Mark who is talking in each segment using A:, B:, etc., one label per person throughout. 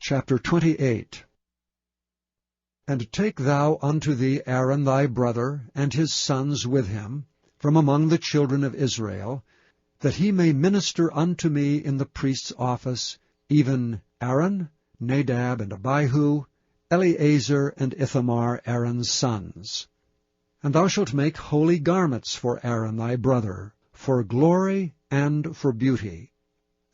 A: Chapter 28. And take thou unto thee Aaron thy brother, and his sons with him, from among the children of Israel, that he may minister unto me in the priest's office, even Aaron, Nadab, and Abihu, Eleazar, and Ithamar, Aaron's sons. And thou shalt make holy garments for Aaron thy brother, for glory and for beauty.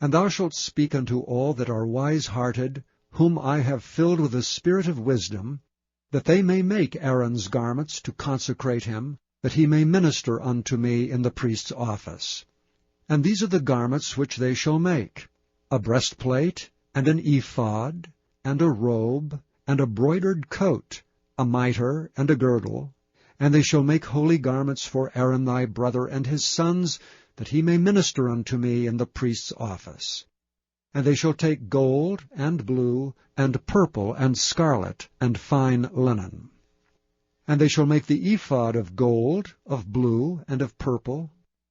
A: And thou shalt speak unto all that are wise-hearted, whom I have filled with the spirit of wisdom, that they may make Aaron's garments to consecrate him, that he may minister unto me in the priest's office. And these are the garments which they shall make: a breastplate, and an ephod, and a robe, and a broidered coat, a mitre, and a girdle. And they shall make holy garments for Aaron thy brother and his sons, that he may minister unto me in the priest's office. And they shall take gold, and blue, and purple, and scarlet, and fine linen. And they shall make the ephod of gold, of blue, and of purple,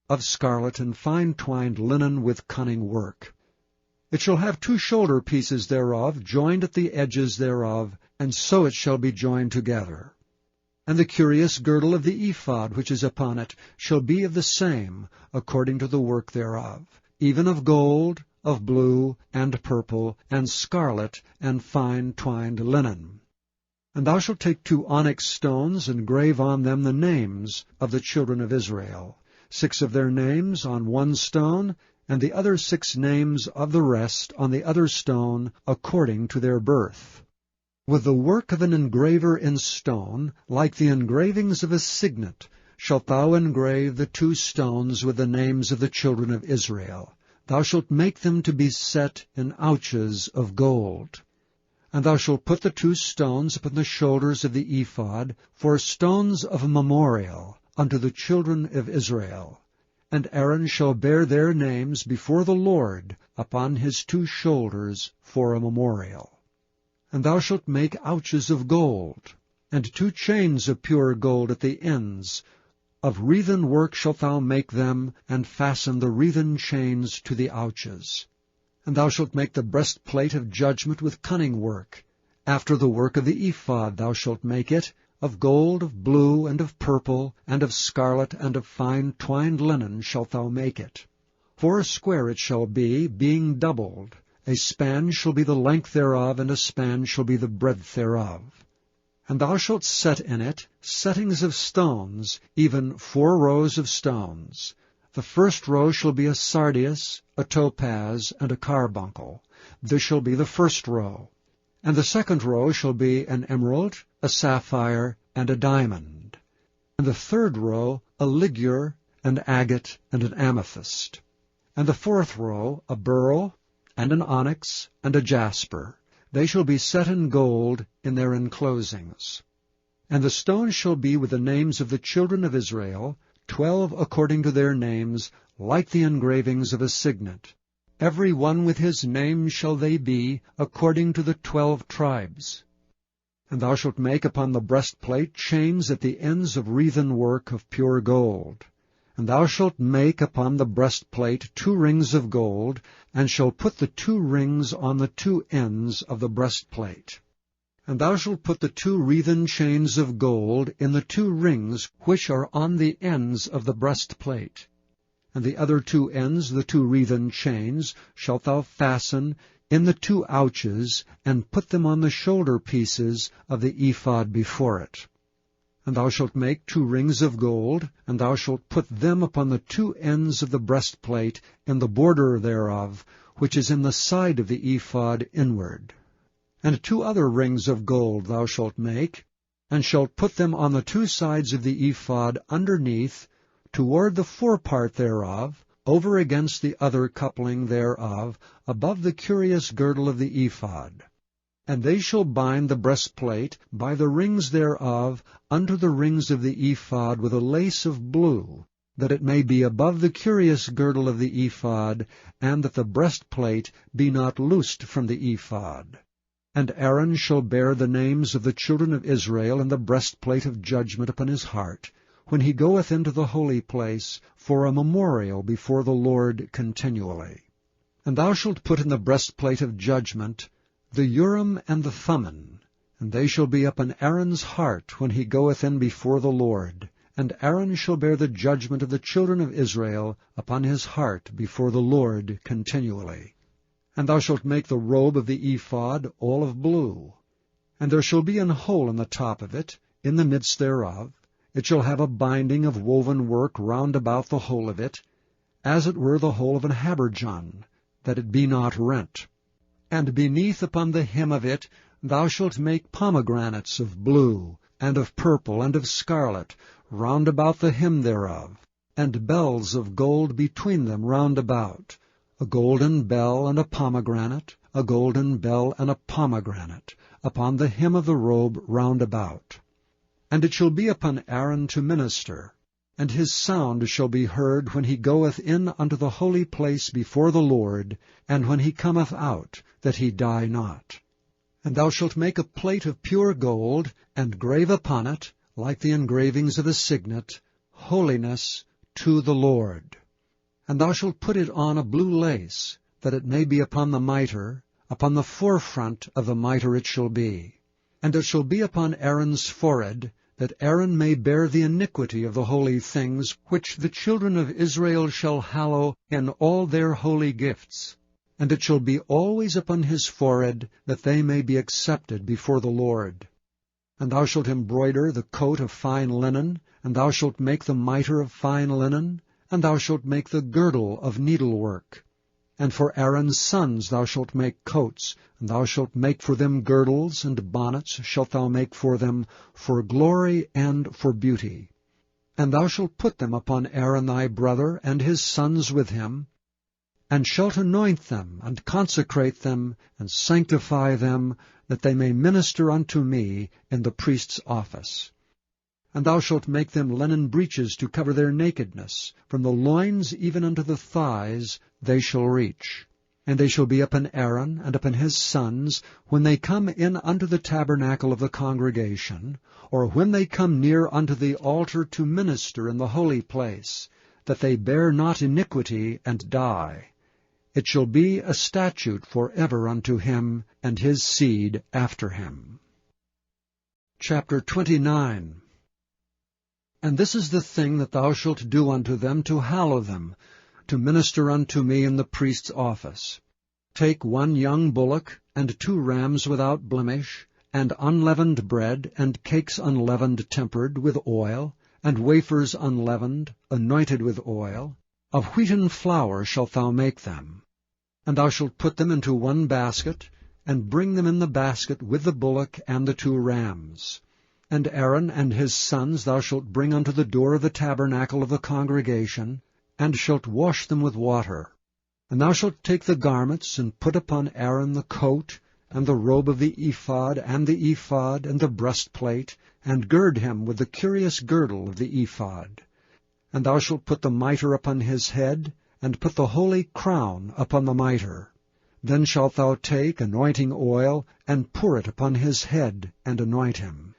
A: of scarlet, and fine twined linen with cunning work. It shall have 2 shoulder pieces thereof, joined at the edges thereof, and so it shall be joined together. And the curious girdle of the ephod which is upon it shall be of the same, according to the work thereof, even of gold, of blue, and purple, and scarlet, and fine twined linen. And thou shalt take 2 onyx stones, and grave on them the names of the children of Israel, 6 of their names on one stone, and the other 6 names of the rest on the other stone, according to their birth. With the work of an engraver in stone, like the engravings of a signet, shalt thou engrave the 2 stones with the names of the children of Israel. Thou shalt make them to be set in ouches of gold. And thou shalt put the 2 stones upon the shoulders of the ephod, for stones of memorial unto the children of Israel. And Aaron shall bear their names before the Lord upon his 2 shoulders for a memorial. And thou shalt make ouches of gold, and 2 chains of pure gold at the ends. Of wreathen work shalt thou make them, and fasten the wreathen chains to the ouches. And thou shalt make the breastplate of judgment with cunning work. After the work of the ephod thou shalt make it, of gold, of blue, and of purple, and of scarlet, and of fine twined linen shalt thou make it. 4 square it shall be, being doubled. A span shall be the length thereof, and a span shall be the breadth thereof. And thou shalt set in it settings of stones, even 4 rows of stones. The first row shall be a sardius, a topaz, and a carbuncle. This shall be the first row. And the second row shall be an emerald, a sapphire, and a diamond. And the third row a ligure, an agate, and an amethyst. And the 4th row a beryl, and an onyx, and a jasper. They shall be set in gold in their enclosings. And the stones shall be with the names of the children of Israel, 12 according to their names, like the engravings of a signet. Every one with his name shall they be, according to the 12 tribes. And thou shalt make upon the breastplate chains at the ends of wreathen work of pure gold. And thou shalt make upon the breastplate 2 rings of gold, and shalt put the 2 rings on the 2 ends of the breastplate. And thou shalt put the 2 wreathen chains of gold in the 2 rings which are on the ends of the breastplate. And the other 2 ends, the 2 wreathen chains, shalt thou fasten in the 2 ouches, and put them on the shoulder pieces of the ephod before it. And thou shalt make 2 rings of gold, and thou shalt put them upon the 2 ends of the breastplate in the border thereof, which is in the side of the ephod inward. And 2 other rings of gold thou shalt make, and shalt put them on the 2 sides of the ephod underneath, toward the forepart thereof, over against the other coupling thereof, above the curious girdle of the ephod. And they shall bind the breastplate by the rings thereof unto the rings of the ephod with a lace of blue, that it may be above the curious girdle of the ephod, and that the breastplate be not loosed from the ephod. And Aaron shall bear the names of the children of Israel in the breastplate of judgment upon his heart, when he goeth into the holy place, for a memorial before the Lord continually. And thou shalt put in the breastplate of judgment the Urim and the Thummim, and they shall be upon Aaron's heart when he goeth in before the Lord. And Aaron shall bear the judgment of the children of Israel upon his heart before the Lord continually. And thou shalt make the robe of the ephod all of blue. And there shall be an hole in the top of it, in the midst thereof. It shall have a binding of woven work round about the hole of it, as it were the hole of an habergeon, that it be not rent. And beneath upon the hem of it thou shalt make pomegranates of blue, and of purple, and of scarlet, round about the hem thereof, and bells of gold between them round about, a golden bell and a pomegranate, a golden bell and a pomegranate, upon the hem of the robe round about. And it shall be upon Aaron to minister, and his sound shall be heard when he goeth in unto the holy place before the Lord, and when he cometh out, that he die not. And thou shalt make a plate of pure gold, and grave upon it, like the engravings of a signet, Holiness to the Lord. And thou shalt put it on a blue lace, that it may be upon the mitre, upon the forefront of the mitre it shall be. And it shall be upon Aaron's forehead, that Aaron may bear the iniquity of the holy things, which the children of Israel shall hallow in all their holy gifts. And it shall be always upon his forehead, that they may be accepted before the Lord. And thou shalt embroider the coat of fine linen, and thou shalt make the mitre of fine linen, and thou shalt make the girdle of needlework. And for Aaron's sons thou shalt make coats, and thou shalt make for them girdles, and bonnets shalt thou make for them, for glory and for beauty. And thou shalt put them upon Aaron thy brother, and his sons with him, and shalt anoint them, and consecrate them, and sanctify them, that they may minister unto me in the priest's office. And thou shalt make them linen breeches to cover their nakedness, from the loins even unto the thighs they shall reach. And they shall be upon Aaron and upon his sons, when they come in unto the tabernacle of the congregation, or when they come near unto the altar to minister in the holy place, that they bear not iniquity and die. It shall be a statute for ever unto him and his seed after him. Chapter 29. And this is the thing that thou shalt do unto them to hallow them, to minister unto me in the priest's office. Take 1 young bullock, and 2 rams without blemish, and unleavened bread, and cakes unleavened tempered with oil, and wafers unleavened, anointed with oil. Of wheaten flour shalt thou make them. And thou shalt put them into 1 basket, and bring them in the basket with the bullock and the 2 rams. And Aaron and his sons thou shalt bring unto the door of the tabernacle of the congregation, and shalt wash them with water. And thou shalt take the garments, and put upon Aaron the coat, and the robe of the ephod, and the breastplate, and gird him with the curious girdle of the ephod. And thou shalt put the mitre upon his head, and put the holy crown upon the mitre. Then shalt thou take anointing oil, and pour it upon his head, and anoint him.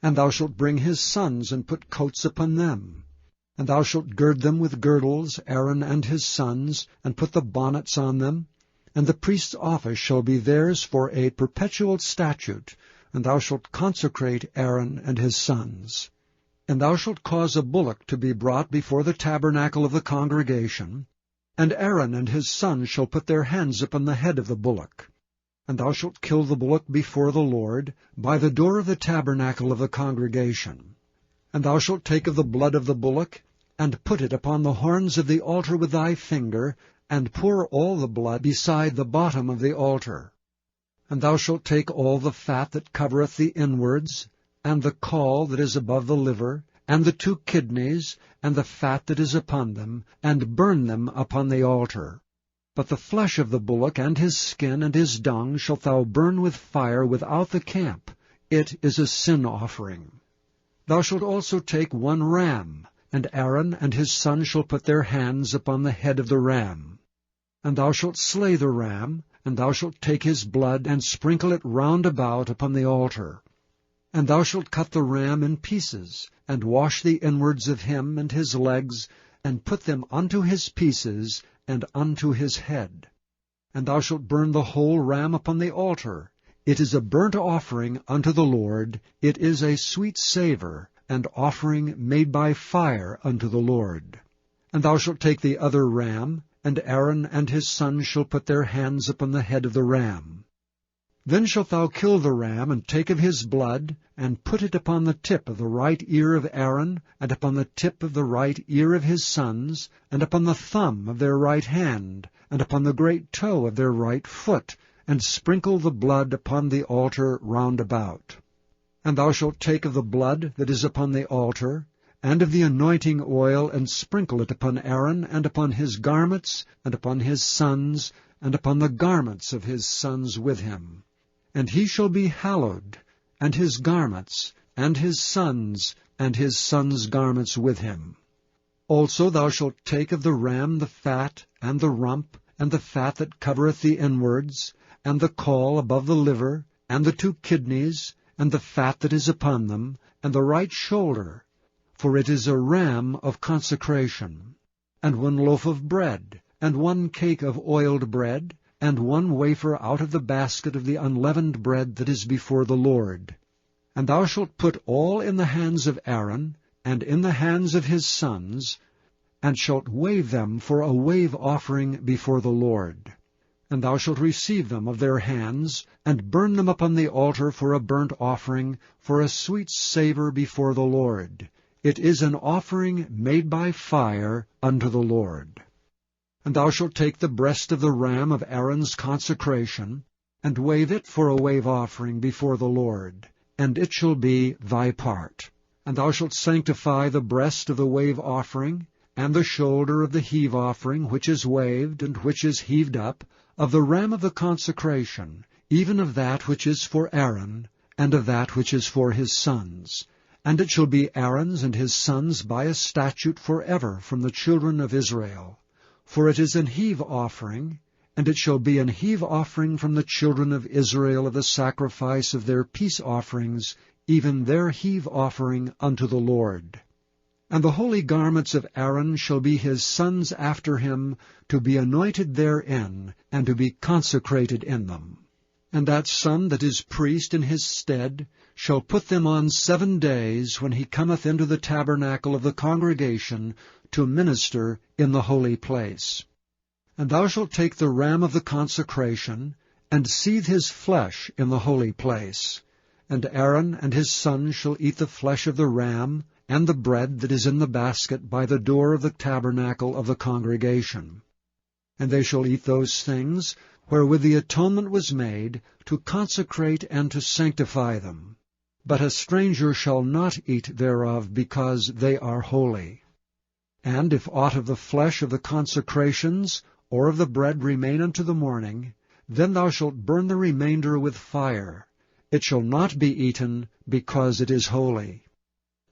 A: And thou shalt bring his sons, and put coats upon them. And thou shalt gird them with girdles, Aaron and his sons, and put the bonnets on them. And the priest's office shall be theirs for a perpetual statute, and thou shalt consecrate Aaron and his sons. And thou shalt cause a bullock to be brought before the tabernacle of the congregation, and Aaron and his sons shall put their hands upon the head of the bullock. And thou shalt kill the bullock before the Lord, by the door of the tabernacle of the congregation. And thou shalt take of the blood of the bullock, and put it upon the horns of the altar with thy finger, and pour all the blood beside the bottom of the altar. And thou shalt take all the fat that covereth the inwards, and the caul that is above the liver, and the 2 kidneys, and the fat that is upon them, and burn them upon the altar. But the flesh of the bullock, and his skin, and his dung, shalt thou burn with fire without the camp. It is a sin offering. Thou shalt also take 1 ram, and Aaron and his sons shall put their hands upon the head of the ram. And thou shalt slay the ram, and thou shalt take his blood, and sprinkle it round about upon the altar. And thou shalt cut the ram in pieces, and wash the inwards of him and his legs, and put them unto his pieces, and unto his head. And thou shalt burn the whole ram upon the altar, It is a burnt offering unto the Lord, it is a sweet savour, and offering made by fire unto the Lord. And thou shalt take the other ram, and Aaron and his sons shall put their hands upon the head of the ram. Then shalt thou kill the ram, and take of his blood, and put it upon the tip of the right ear of Aaron, and upon the tip of the right ear of his sons, and upon the thumb of their right hand, and upon the great toe of their right foot, and sprinkle the blood upon the altar round about. And thou shalt take of the blood that is upon the altar, and of the anointing oil, and sprinkle it upon Aaron, and upon his garments, and upon his sons, and upon the garments of his sons with him. And he shall be hallowed, and his garments, and his sons garments with him. Also thou shalt take of the ram the fat, and the rump, and the fat that covereth the inwards, and the caul above the liver, and the 2 kidneys, and the fat that is upon them, and the right shoulder, for it is a ram of consecration, and 1 loaf of bread, and 1 cake of oiled bread, and 1 wafer out of the basket of the unleavened bread that is before the Lord. And thou shalt put all in the hands of Aaron, and in the hands of his sons, and shalt wave them for a wave offering before the Lord. And thou shalt receive them of their hands, and burn them upon the altar for a burnt offering, for a sweet savour before the Lord. It is an offering made by fire unto the Lord. And thou shalt take the breast of the ram of Aaron's consecration, and wave it for a wave offering before the Lord, and it shall be thy part. And thou shalt sanctify the breast of the wave offering, and the shoulder of the heave offering, which is waved, and which is heaved up, of the ram of the consecration, even of that which is for Aaron, and of that which is for his sons. And it shall be Aaron's and his sons by a statute forever from the children of Israel. For it is an heave offering, and it shall be an heave offering from the children of Israel of the sacrifice of their peace offerings, even their heave offering unto the Lord. And the holy garments of Aaron shall be his sons after him, to be anointed therein, and to be consecrated in them. And that son that is priest in his stead shall put them on 7 days, when he cometh into the tabernacle of the congregation, to minister in the holy place. And thou shalt take the ram of the consecration, and seethe his flesh in the holy place. And Aaron and his sons shall eat the flesh of the ram, and the bread that is in the basket by the door of the tabernacle of the congregation. And they shall eat those things wherewith the atonement was made, to consecrate and to sanctify them. But a stranger shall not eat thereof, because they are holy. And if aught of the flesh of the consecrations, or of the bread remain unto the morning, then thou shalt burn the remainder with fire. It shall not be eaten, because it is holy.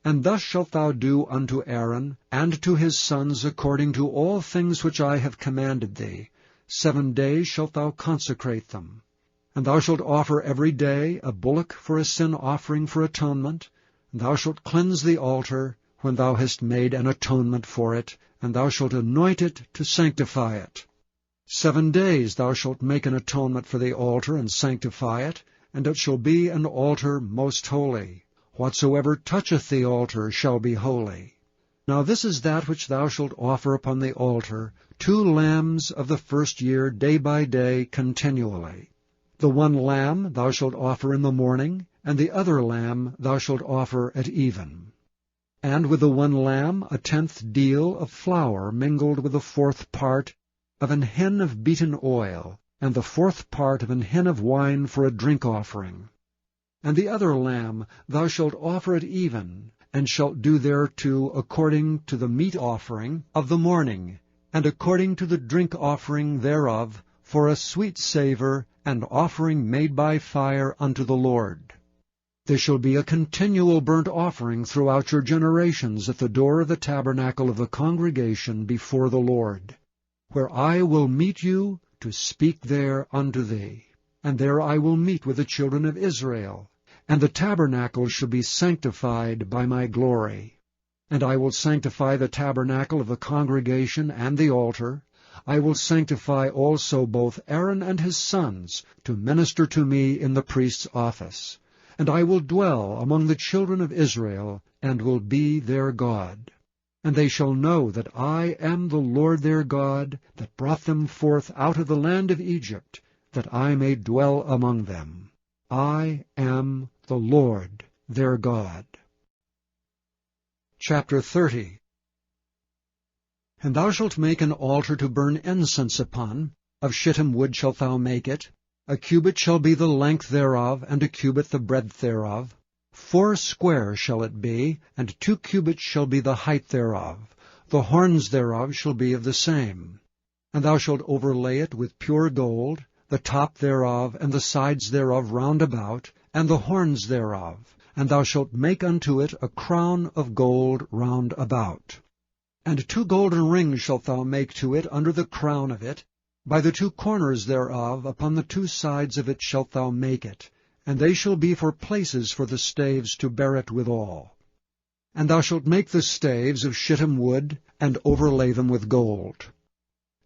A: And thus shalt thou do unto Aaron, and to his sons, according to all things which I have commanded thee. 7 days shalt thou consecrate them. And thou shalt offer every day a bullock for a sin offering for atonement. And thou shalt cleanse the altar, when thou hast made an atonement for it, and thou shalt anoint it to sanctify it. 7 days thou shalt make an atonement for the altar, and sanctify it, and it shall be an altar most holy. Whatsoever toucheth the altar shall be holy. Now this is that which thou shalt offer upon the altar, 2 lambs of the first year, day by day, continually. The 1 lamb thou shalt offer in the morning, and the other lamb thou shalt offer at even. And with the 1 lamb 1/10 deal of flour mingled with the 4th part of an hin of beaten oil, and the 4th part of an hin of wine for a drink offering. And the other lamb thou shalt offer at even, and shalt do thereto according to the meat offering of the morning, and according to the drink offering thereof, for a sweet savour, and offering made by fire unto the Lord. There shall be a continual burnt offering throughout your generations at the door of the tabernacle of the congregation before the Lord, where I will meet you to speak there unto thee. And there I will meet with the children of Israel, and the tabernacle shall be sanctified by my glory. And I will sanctify the tabernacle of the congregation and the altar. I will sanctify also both Aaron and his sons to minister to me in the priest's office. And I will dwell among the children of Israel, and will be their God. And they shall know that I am the Lord their God, that brought them forth out of the land of Egypt, that I may dwell among them. I am the Lord their God. Chapter 30. And thou shalt make an altar to burn incense upon. Of shittim wood shalt thou make it. A cubit shall be the length thereof, and a cubit the breadth thereof. 4 square shall it be, and 2 cubits shall be the height thereof. The horns thereof shall be of the same. And thou shalt overlay it with pure gold, the top thereof and the sides thereof round about, and the horns thereof. And thou shalt make unto it a crown of gold round about. And 2 golden rings shalt thou make to it under the crown of it. By the 2 corners thereof, upon the 2 sides of it shalt thou make it, and they shall be for places for the staves to bear it withal. And thou shalt make the staves of shittim wood, and overlay them with gold.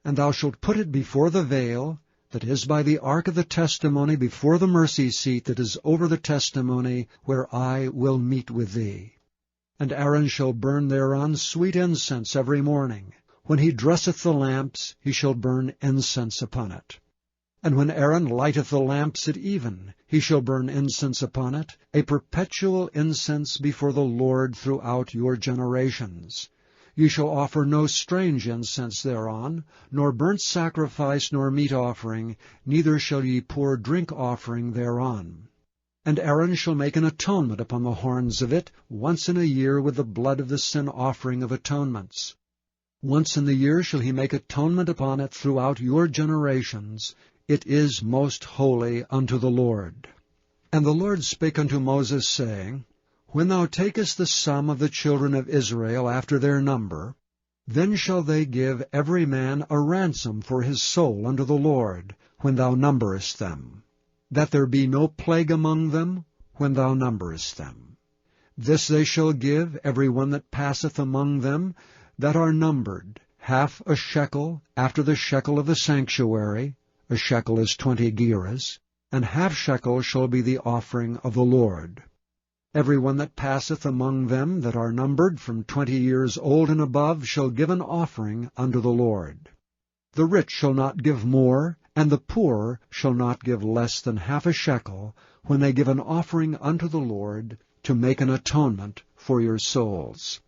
A: And thou shalt put it before the veil, that is by the ark of the testimony, before the mercy seat that is over the testimony, where I will meet with thee. And Aaron shall burn thereon sweet incense every morning. When he dresseth the lamps, he shall burn incense upon it. And when Aaron lighteth the lamps at even, he shall burn incense upon it, a perpetual incense before the Lord throughout your generations. Ye shall offer no strange incense thereon, nor burnt sacrifice, nor meat offering, neither shall ye pour drink offering thereon. And Aaron shall make an atonement upon the horns of it once in a year with the blood of the sin offering of atonements. Once in the year shall he make atonement upon it throughout your generations. It is most holy unto the Lord. And the Lord spake unto Moses, saying, When thou takest the sum of the children of Israel after their number, then shall they give every man a ransom for his soul unto the Lord, when thou numberest them, that there be no plague among them when thou numberest them. This they shall give every one that passeth among them that are numbered, half a shekel after the shekel of the sanctuary. A shekel is 20 gerahs, and half shekel shall be the offering of the Lord. Every one that passeth among them that are numbered from 20 years old and above shall give an offering unto the Lord. The rich shall not give more, and the poor shall not give less than half a shekel, when they give an offering unto the Lord, to make an atonement for your souls.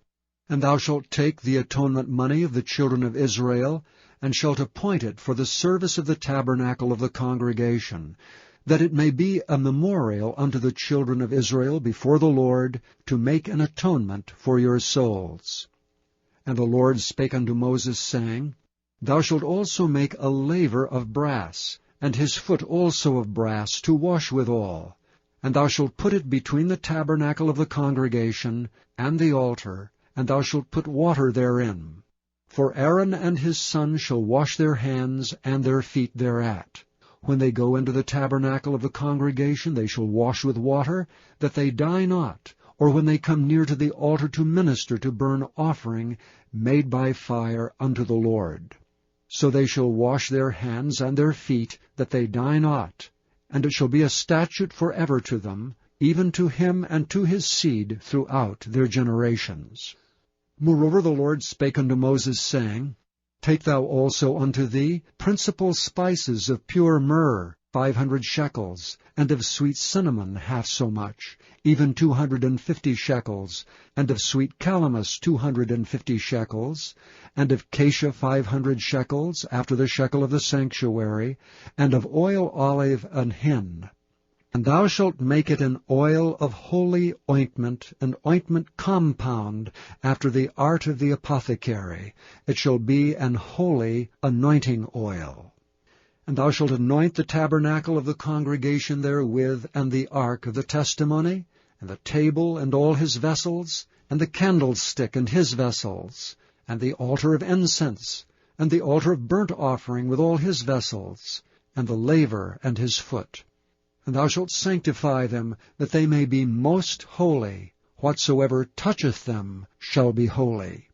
A: And thou shalt take the atonement money of the children of Israel, and shalt appoint it for the service of the tabernacle of the congregation, that it may be a memorial unto the children of Israel before the Lord, to make an atonement for your souls. And the Lord spake unto Moses, saying, Thou shalt also make a laver of brass, and his foot also of brass, to wash withal. And thou shalt put it between the tabernacle of the congregation and the altar, and thou shalt put water therein. For Aaron and his sons shall wash their hands and their feet thereat. When they go into the tabernacle of the congregation, they shall wash with water, that they die not, or when they come near to the altar to minister to burn offering made by fire unto the Lord. So they shall wash their hands and their feet, that they die not. And it shall be a statute forever to them, even to him and to his seed throughout their generations. Moreover the Lord spake unto Moses, saying, Take thou also unto thee principal spices of pure myrrh, 500 shekels, and of sweet cinnamon half so much, even 250 shekels, and of sweet calamus 250 shekels, and of cassia 500 shekels, after the shekel of the sanctuary, and of oil olive an hin. And thou shalt make it an oil of holy ointment, an ointment compound, after the art of the apothecary. It shall be an holy anointing oil. And thou shalt anoint the tabernacle of the congregation therewith, and the ark of the testimony, and the table and all his vessels, and the candlestick and his vessels, and the altar of incense, and the altar of burnt offering with all his vessels, and the laver and his foot. And thou shalt sanctify them, that they may be most holy. Whatsoever toucheth them shall be holy.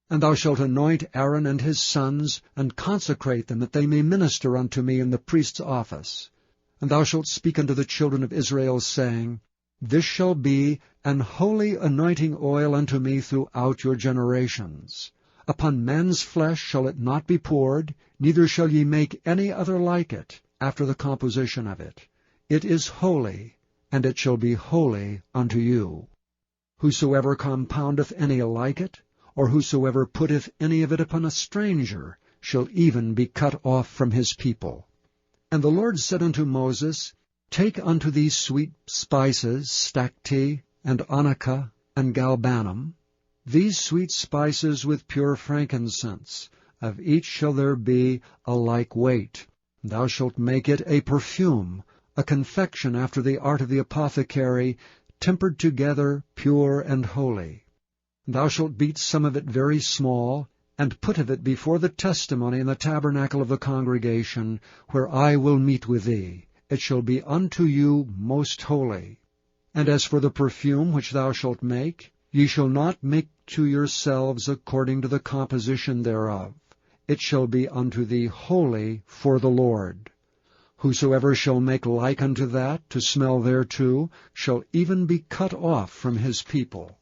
A: And thou shalt anoint Aaron and his sons, and consecrate them, that they may minister unto me in the priest's office. And thou shalt speak unto the children of Israel, saying, This shall be an holy anointing oil unto me throughout your generations. Upon man's flesh shall it not be poured, neither shall ye make any other like it, after the composition of it. It is holy, and it shall be holy unto you. Whosoever compoundeth any like it, or whosoever putteth any of it upon a stranger, shall even be cut off from his people. And the Lord said unto Moses, Take unto thee sweet spices, stacte, and onycha, and galbanum, these sweet spices with pure frankincense. Of each shall there be a like weight. Thou shalt make it a perfume, a confection after the art of the apothecary, tempered together, pure and holy. Thou shalt beat some of it very small, and put of it before the testimony in the tabernacle of the congregation, where I will meet with thee. It shall be unto you most holy. And as for the perfume which thou shalt make, ye shall not make to yourselves according to the composition thereof. It shall be unto thee holy for the Lord. Whosoever shall make like unto that, to smell thereto, shall even be cut off from his people.